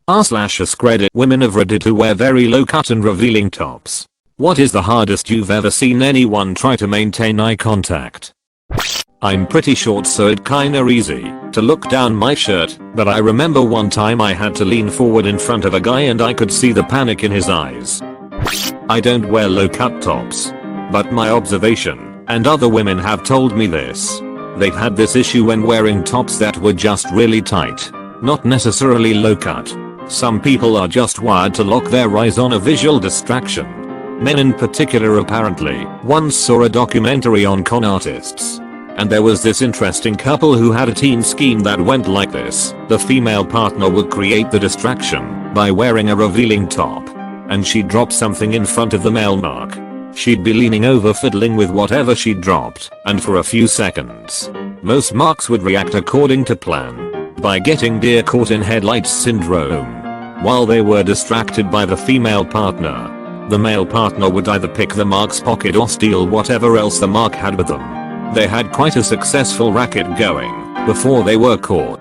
r/AskReddit women of Reddit who wear very low cut and revealing tops. What is the hardest you've ever seen anyone try to maintain eye contact? I'm pretty short so it kinda easy to look down my shirt, but I remember one time I had to lean forward in front of a guy and I could see the panic in his eyes. I don't wear low cut tops, but my observation, and other women have told me this, they've had this issue when wearing tops that were just really tight, not necessarily low cut. Some people are just wired to lock their eyes on a visual distraction. Men in particular apparently. Once saw a documentary on con artists, and there was this interesting couple who had a teen scheme that went like this. The female partner would create the distraction by wearing a revealing top, and she'd drop something in front of the male mark. She'd be leaning over fiddling with whatever she dropped, and for a few seconds, most marks would react according to plan by getting deer caught in headlights syndrome. While they were distracted by the female partner, the male partner would either pick the mark's pocket or steal whatever else the mark had with them. They had quite a successful racket going before they were caught.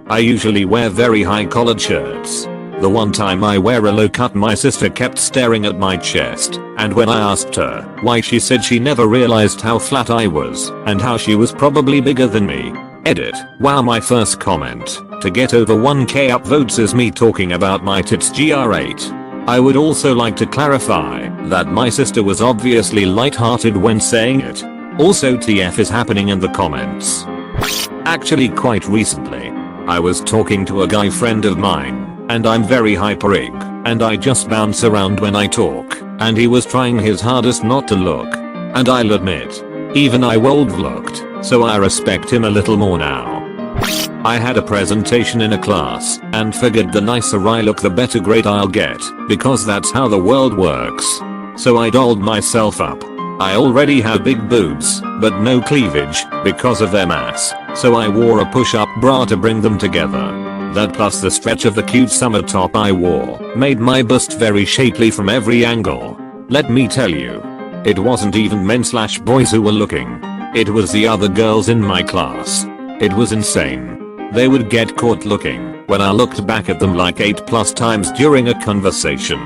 I usually wear very high collared shirts. The one time I wear a low cut my sister kept staring at my chest, and when I asked her why she said she never realized how flat I was and how she was probably bigger than me. Edit. Wow, my first comment to get over 1k upvotes is me talking about my tits gr8. I would also like to clarify that my sister was obviously light-hearted when saying it. Also TF is happening in the comments. Actually quite recently, I was talking to a guy friend of mine, and I'm very hyper-ig, and I just bounce around when I talk, and he was trying his hardest not to look. And I'll admit, even I would looked, so I respect him a little more now. I had a presentation in a class and figured the nicer I look the better grade I'll get, because that's how the world works. So I dolled myself up. I already have big boobs, but no cleavage because of their mass, so I wore a push-up bra to bring them together. That plus the stretch of the cute summer top I wore made my bust very shapely from every angle. Let me tell you, it wasn't even men/boys who were looking. It was the other girls in my class. It was insane. They would get caught looking when I looked back at them like 8+ times during a conversation.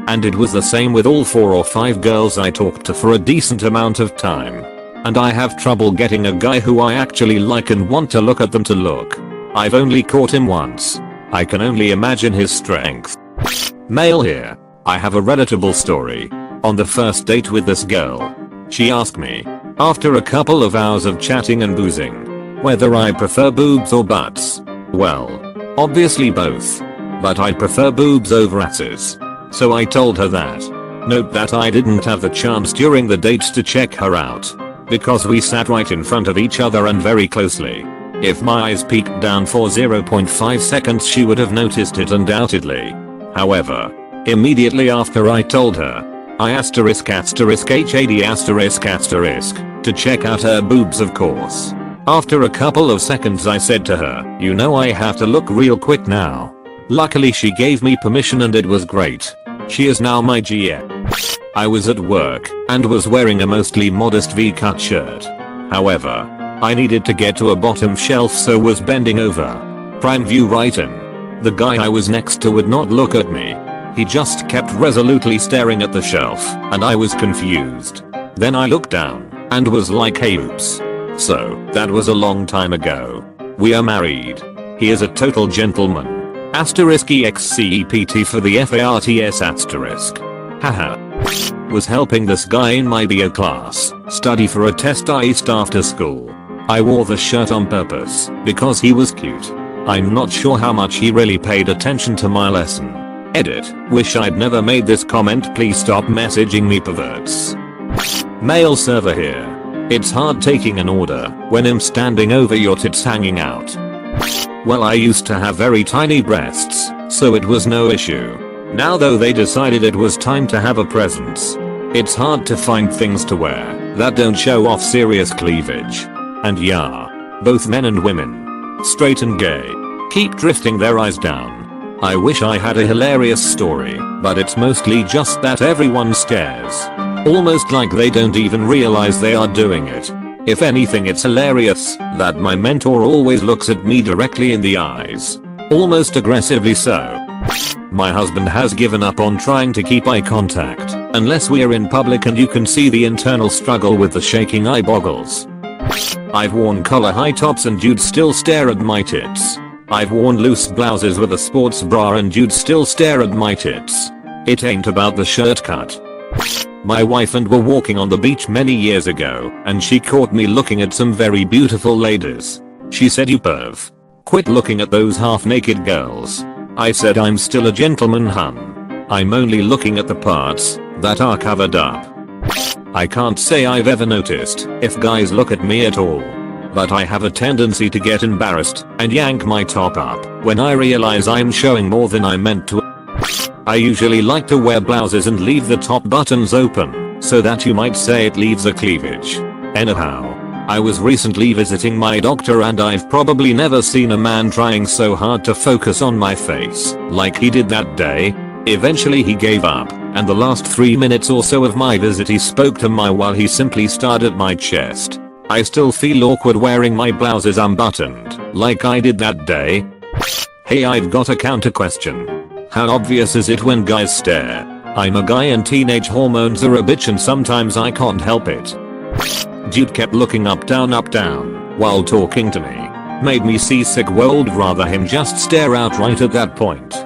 And it was the same with all 4 or 5 girls I talked to for a decent amount of time. And I have trouble getting a guy who I actually like and want to look at them to look. I've only caught him once. I can only imagine his strength. Male here. I have a relatable story. On the first date with this girl, she asked me, after a couple of hours of chatting and boozing, whether I prefer boobs or butts. Well, obviously both. But I'd prefer boobs over asses. So I told her that. Note that I didn't have the chance during the date to check her out, because we sat right in front of each other and very closely. If my eyes peeked down for 0.5 seconds she would have noticed it undoubtedly. However, immediately after I told her, I ******** to check out her boobs of course. After a couple of seconds I said to her, you know I have to look real quick now. Luckily she gave me permission and it was great. She is now my GM. I was at work and was wearing a mostly modest V-cut shirt. However, I needed to get to a bottom shelf so was bending over. Prime view right in. The guy I was next to would not look at me. He just kept resolutely staring at the shelf and I was confused. Then I looked down and was like, hey oops. So, that was a long time ago. We are married. He is a total gentleman. *except for the FARTS**. Haha. Was helping this guy in my bio class study for a test I aced after school. I wore the shirt on purpose because he was cute. I'm not sure how much he really paid attention to my lesson. Edit. Wish I'd never made this comment, please stop messaging me perverts. Male server here. It's hard taking an order when I'm standing over your tits hanging out. Well, I used to have very tiny breasts, so it was no issue. Now though they decided it was time to have a presence. It's hard to find things to wear that don't show off serious cleavage. And yeah, both men and women, straight and gay, keep drifting their eyes down. I wish I had a hilarious story, but it's mostly just that everyone stares. Almost like they don't even realize they are doing it. If anything, it's hilarious that my mentor always looks at me directly in the eyes. Almost aggressively so. My husband has given up on trying to keep eye contact unless we're in public and you can see the internal struggle with the shaking eye boggles. I've worn collar high tops and you'd still stare at my tits. I've worn loose blouses with a sports bra and you'd still stare at my tits. It ain't about the shirt cut. My wife and were walking on the beach many years ago and she caught me looking at some very beautiful ladies. She said, "You perv. Quit looking at those half-naked girls." I said, "I'm still a gentleman, hun. I'm only looking at the parts that are covered up." I can't say I've ever noticed if guys look at me at all, but I have a tendency to get embarrassed and yank my top up when I realize I'm showing more than I meant to. I usually like to wear blouses and leave the top buttons open so that you might say it leaves a cleavage. Anyhow, I was recently visiting my doctor and I've probably never seen a man trying so hard to focus on my face like he did that day. Eventually he gave up, and the last 3 minutes or so of my visit he spoke to me while he simply stared at my chest. I still feel awkward wearing my blouses unbuttoned like I did that day. Hey, I've got a counter question. How obvious is it when guys stare? I'm a guy and teenage hormones are a bitch and sometimes I can't help it. Dude kept looking up down while talking to me. Made me seasick. Would rather him just stare outright at that point.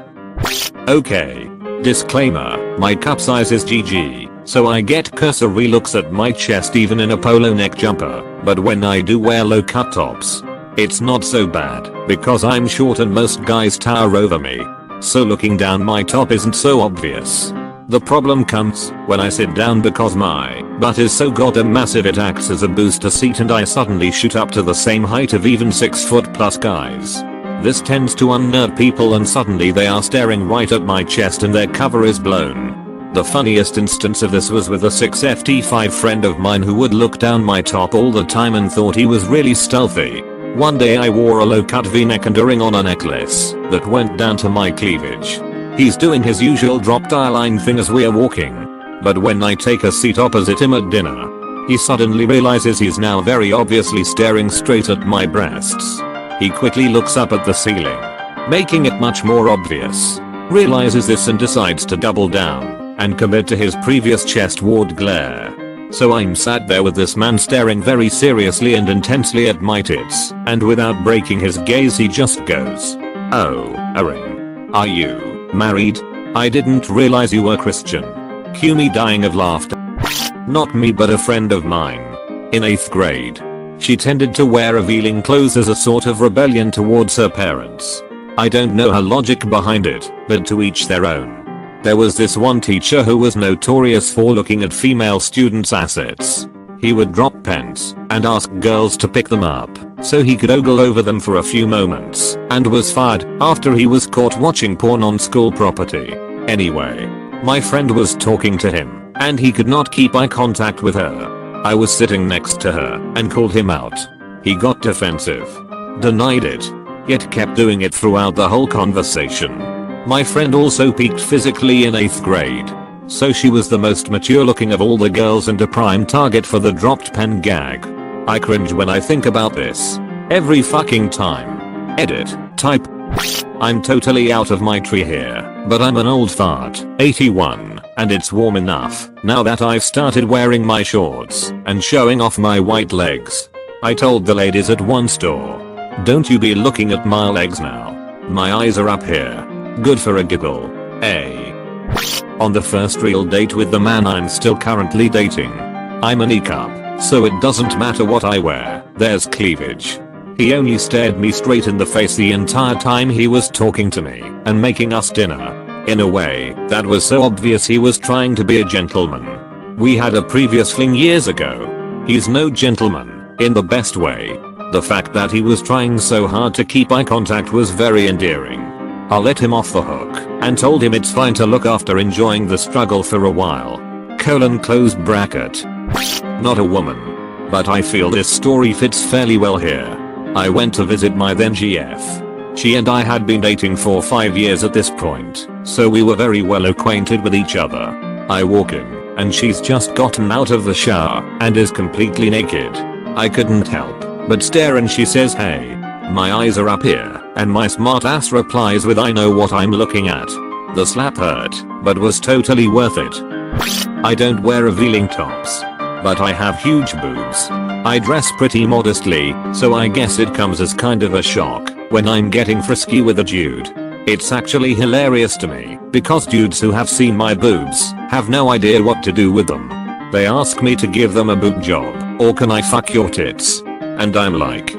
Okay. Disclaimer, my cup size is GG, so I get cursory looks at my chest even in a polo neck jumper, but when I do wear low cut tops, it's not so bad because I'm short and most guys tower over me, so looking down my top isn't so obvious. The problem comes when I sit down because my butt is so goddamn massive it acts as a booster seat and I suddenly shoot up to the same height of even 6' guys. This tends to unnerve people and suddenly they are staring right at my chest and their cover is blown. The funniest instance of this was with a 6'5" friend of mine who would look down my top all the time and thought he was really stealthy. One day I wore a low-cut v-neck and a ring on a necklace that went down to my cleavage. He's doing his usual dropped eyeline thing as we're walking, but when I take a seat opposite him at dinner, he suddenly realizes he's now very obviously staring straight at my breasts. He quickly looks up at the ceiling, making it much more obvious, realizes this and decides to double down and commit to his previous chest-ward glare. So I'm sat there with this man staring very seriously and intensely at my tits, and without breaking his gaze he just goes, "Oh, a ring. Are you married? I didn't realize you were Christian." Cue me dying of laughter. Not me but a friend of mine. In 8th grade. She tended to wear revealing clothes as a sort of rebellion towards her parents. I don't know her logic behind it, but to each their own. There was this one teacher who was notorious for looking at female students' assets. He would drop pens and ask girls to pick them up so he could ogle over them for a few moments and was fired after he was caught watching porn on school property. Anyway, my friend was talking to him and he could not keep eye contact with her. I was sitting next to her and called him out. He got defensive, denied it, yet kept doing it throughout the whole conversation. My friend also peaked physically in 8th grade, so she was the most mature looking of all the girls and a prime target for the dropped pen gag. I cringe when I think about this. Every fucking time. Edit. Type. I'm totally out of my tree here, but I'm an old fart, 81, and it's warm enough now that I've started wearing my shorts and showing off my white legs. I told the ladies at one store, "Don't you be looking at my legs now. My eyes are up here." Good for a giggle. On the first real date with the man I'm still currently dating, I'm an E-cup, so it doesn't matter what I wear, there's cleavage. He only stared me straight in the face the entire time he was talking to me and making us dinner, in a way that was so obvious he was trying to be a gentleman. We had a previous fling years ago. He's no gentleman, in the best way. The fact that he was trying so hard to keep eye contact was very endearing. I let him off the hook and told him it's fine to look after enjoying the struggle for a while. Close bracket. Not a woman. But I feel this story fits fairly well here. I went to visit my then GF. She and I had been dating for 5 years at this point, so we were very well acquainted with each other. I walk in, and she's just gotten out of the shower and is completely naked. I couldn't help but stare and she says, "Hey, my eyes are up here," and my smart ass replies with, "I know what I'm looking at." The slap hurt, but was totally worth it. I don't wear revealing tops, but I have huge boobs. I dress pretty modestly, so I guess it comes as kind of a shock when I'm getting frisky with a dude. It's actually hilarious to me because dudes who have seen my boobs have no idea what to do with them. They ask me to give them a boob job or can I fuck your tits? And I'm like,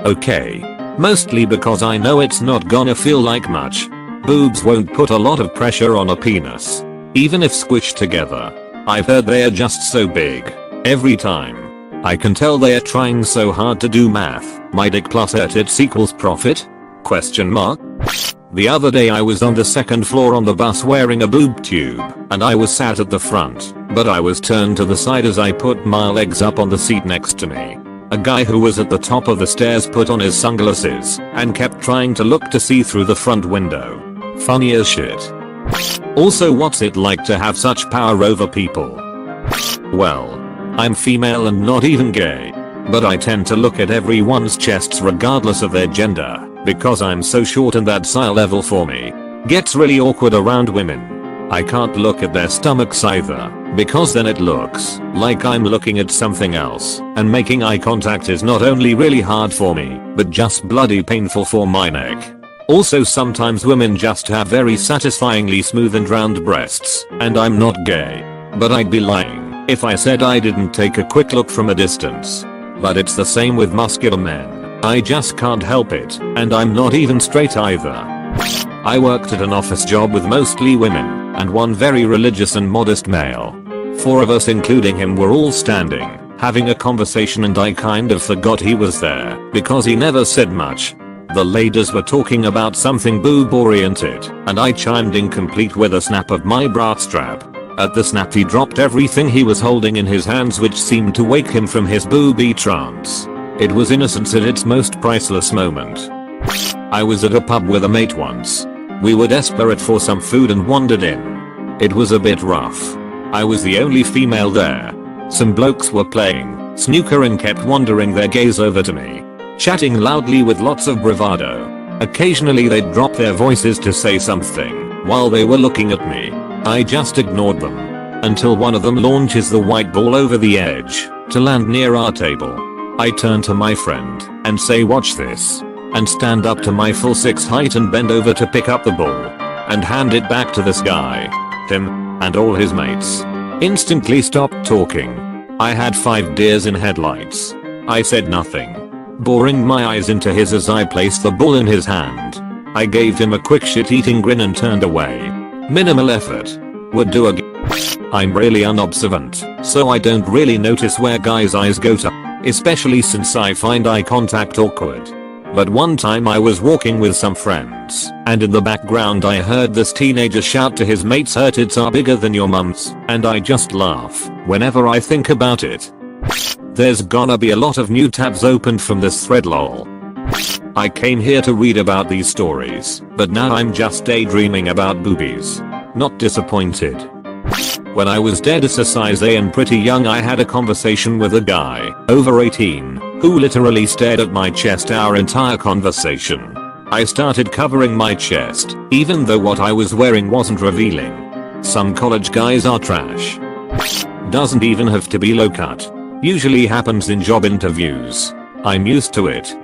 okay. Mostly because I know it's not gonna feel like much. Boobs won't put a lot of pressure on a penis, even if squished together. I've heard they are just so big. Every time. I can tell they are trying so hard to do math. My dick plus her tits equals profit? Question mark? The other day I was on the second floor on the bus wearing a boob tube, and I was sat at the front, but I was turned to the side as I put my legs up on the seat next to me. A guy who was at the top of the stairs put on his sunglasses and kept trying to look to see through the front window. Funny as shit. Also, what's it like to have such power over people? Well, I'm female and not even gay, but I tend to look at everyone's chests regardless of their gender, because I'm so short and that's eye level for me. Gets really awkward around women. I can't look at their stomachs either, because then it looks like I'm looking at something else, and making eye contact is not only really hard for me, but just bloody painful for my neck. Also, sometimes women just have very satisfyingly smooth and round breasts, and I'm not gay. But I'd be lying if I said I didn't take a quick look from a distance. But it's the same with muscular men. I just can't help it, and I'm not even straight either. I worked at an office job with mostly women, and one very religious and modest male. 4 of us including him were all standing, having a conversation, and I kind of forgot he was there, because he never said much. The ladies were talking about something boob oriented, and I chimed in complete with a snap of my bra strap. At the snap he dropped everything he was holding in his hands, which seemed to wake him from his booby trance. It was innocence at its most priceless moment. I was at a pub with a mate once. We were desperate for some food and wandered in. It was a bit rough. I was the only female there. Some blokes were playing snooker and kept wandering their gaze over to me, chatting loudly with lots of bravado. Occasionally they'd drop their voices to say something while they were looking at me. I just ignored them until one of them launches the white ball over the edge to land near our table. I turn to my friend and say, "Watch this," and stand up to my full 6 height and bend over to pick up the ball and hand it back to this guy. Him and all his mates instantly stopped talking. I had 5 deers in headlights. I said nothing, boring my eyes into his as I placed the ball in his hand. I gave him a quick shit-eating grin and turned away. Minimal effort. Would do again. I'm really unobservant, so I don't really notice where guys' eyes go to, especially since I find eye contact awkward. But one time I was walking with some friends, and in the background I heard this teenager shout to his mates, "Her tits are bigger than your mum's," and I just laugh whenever I think about it. There's gonna be a lot of new tabs opened from this thread, lol. I came here to read about these stories, but now I'm just daydreaming about boobies. Not disappointed. When I was dead as a size A and pretty young, I had a conversation with a guy, over 18, who literally stared at my chest our entire conversation. I started covering my chest, even though what I was wearing wasn't revealing. Some college guys are trash. Doesn't even have to be low cut. Usually happens in job interviews. I'm used to it.